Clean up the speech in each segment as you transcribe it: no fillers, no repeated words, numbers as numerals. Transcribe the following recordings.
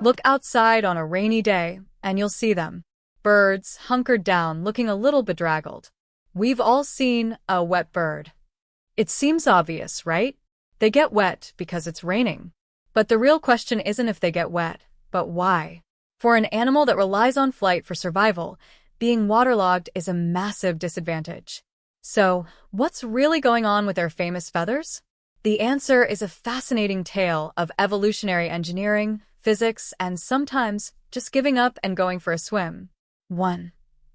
Look outside on a rainy day, and you'll see them. Birds, hunkered down, looking a little bedraggled. We've all seen a wet bird. It seems obvious, right? They get wet because it's raining. But the real question isn't if they get wet, but why. For an animal that relies on flight for survival, being waterlogged is a massive disadvantage. So, what's really going on with their famous feathers? The answer is a fascinating tale of evolutionary engineering, physics, and sometimes just giving up and going for a swim. 1.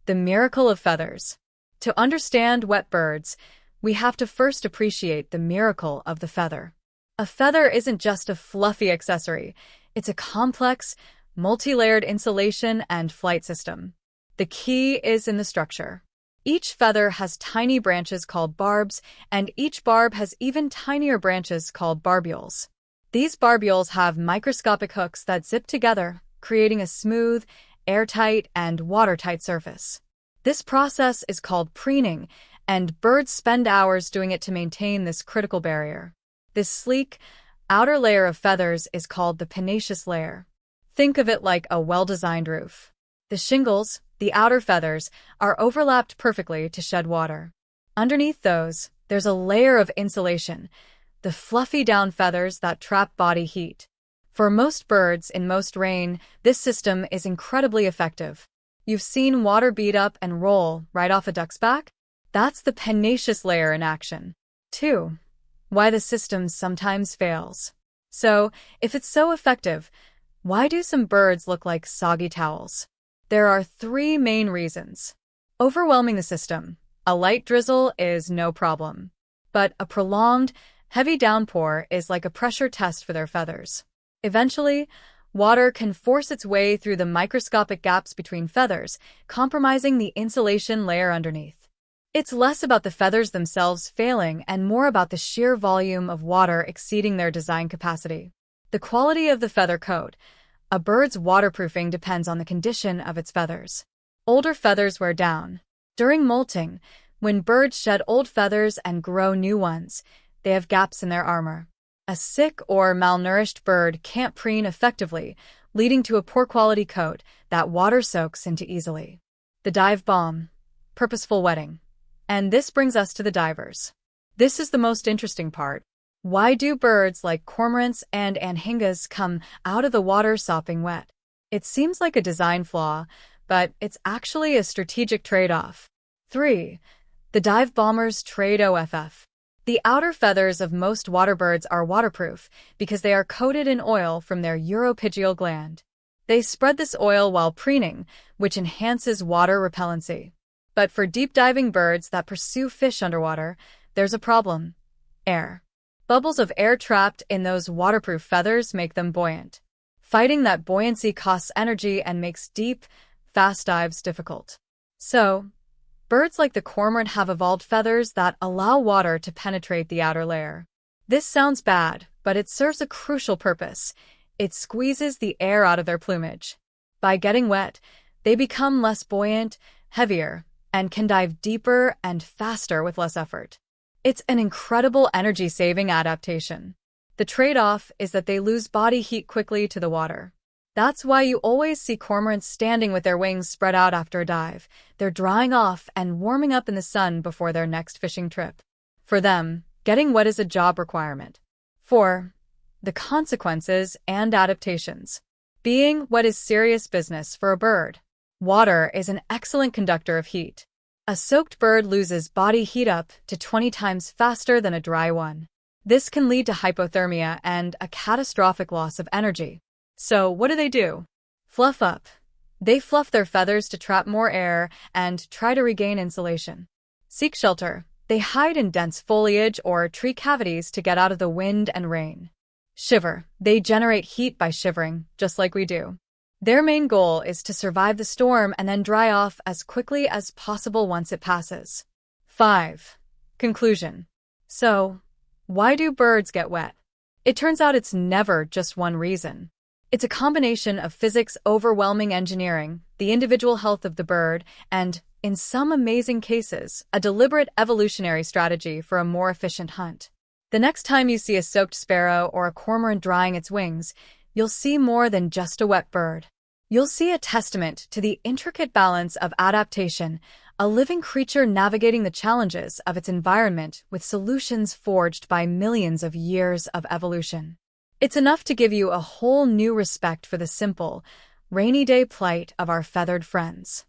The miracle of feathers. To understand wet birds, we have to first appreciate the miracle of the feather. A feather isn't just a fluffy accessory, it's a complex, multi-layered insulation and flight system. The key is in the structure. Each feather has tiny branches called barbs, and each barb has even tinier branches called barbules. These barbules have microscopic hooks that zip together, creating a smooth, airtight, and watertight surface. This process is called preening, and birds spend hours doing it to maintain this critical barrier. This sleek, outer layer of feathers is called the pinnaceous layer. Think of it like a well-designed roof. The shingles, the outer feathers, are overlapped perfectly to shed water. Underneath those, there's a layer of insulation, the fluffy down feathers that trap body heat. For most birds in most rain, this system is incredibly effective. You've seen water beat up and roll right off a duck's back? That's the pinnaceous layer in action. 2. Why the system sometimes fails. So, if it's so effective, why do some birds look like soggy towels? There are 3 main reasons. Overwhelming the system. A light drizzle is no problem. But a prolonged, heavy downpour is like a pressure test for their feathers. Eventually, water can force its way through the microscopic gaps between feathers, compromising the insulation layer underneath. It's less about the feathers themselves failing and more about the sheer volume of water exceeding their design capacity. The quality of the feather coat. A bird's waterproofing depends on the condition of its feathers. Older feathers wear down. During molting, when birds shed old feathers and grow new ones, they have gaps in their armor. A sick or malnourished bird can't preen effectively, leading to a poor quality coat that water soaks into easily. The dive bomb. Purposeful wetting. And this brings us to the divers. This is the most interesting part. Why do birds like cormorants and anhingas come out of the water sopping wet? It seems like a design flaw, but it's actually a strategic trade-off. 3. The dive bombers trade OFF. The outer feathers of most water birds are waterproof because they are coated in oil from their uropygial gland. They spread this oil while preening, which enhances water repellency. But for deep-diving birds that pursue fish underwater, there's a problem. Air. Bubbles of air trapped in those waterproof feathers make them buoyant. Fighting that buoyancy costs energy and makes deep, fast dives difficult. So, birds like the cormorant have evolved feathers that allow water to penetrate the outer layer. This sounds bad, but it serves a crucial purpose. It squeezes the air out of their plumage. By getting wet, they become less buoyant, heavier, and can dive deeper and faster with less effort. It's an incredible energy-saving adaptation. The trade-off is that they lose body heat quickly to the water. That's why you always see cormorants standing with their wings spread out after a dive. They're drying off and warming up in the sun before their next fishing trip. For them, getting wet is a job requirement. 4. The consequences and adaptations. Being wet is serious business for a bird. Water is an excellent conductor of heat. A soaked bird loses body heat up to 20 times faster than a dry one. This can lead to hypothermia and a catastrophic loss of energy. So what do? Fluff up. They fluff their feathers to trap more air and try to regain insulation. Seek shelter. They hide in dense foliage or tree cavities to get out of the wind and rain. Shiver. They generate heat by shivering, just like we do. Their main goal is to survive the storm and then dry off as quickly as possible once it passes. 5. Conclusion. So, why do birds get wet? It turns out it's never just one reason. It's a combination of physics, overwhelming engineering, the individual health of the bird, and, in some amazing cases, a deliberate evolutionary strategy for a more efficient hunt. The next time you see a soaked sparrow or a cormorant drying its wings, you'll see more than just a wet bird. You'll see a testament to the intricate balance of adaptation, a living creature navigating the challenges of its environment with solutions forged by millions of years of evolution. It's enough to give you a whole new respect for the simple, rainy day plight of our feathered friends.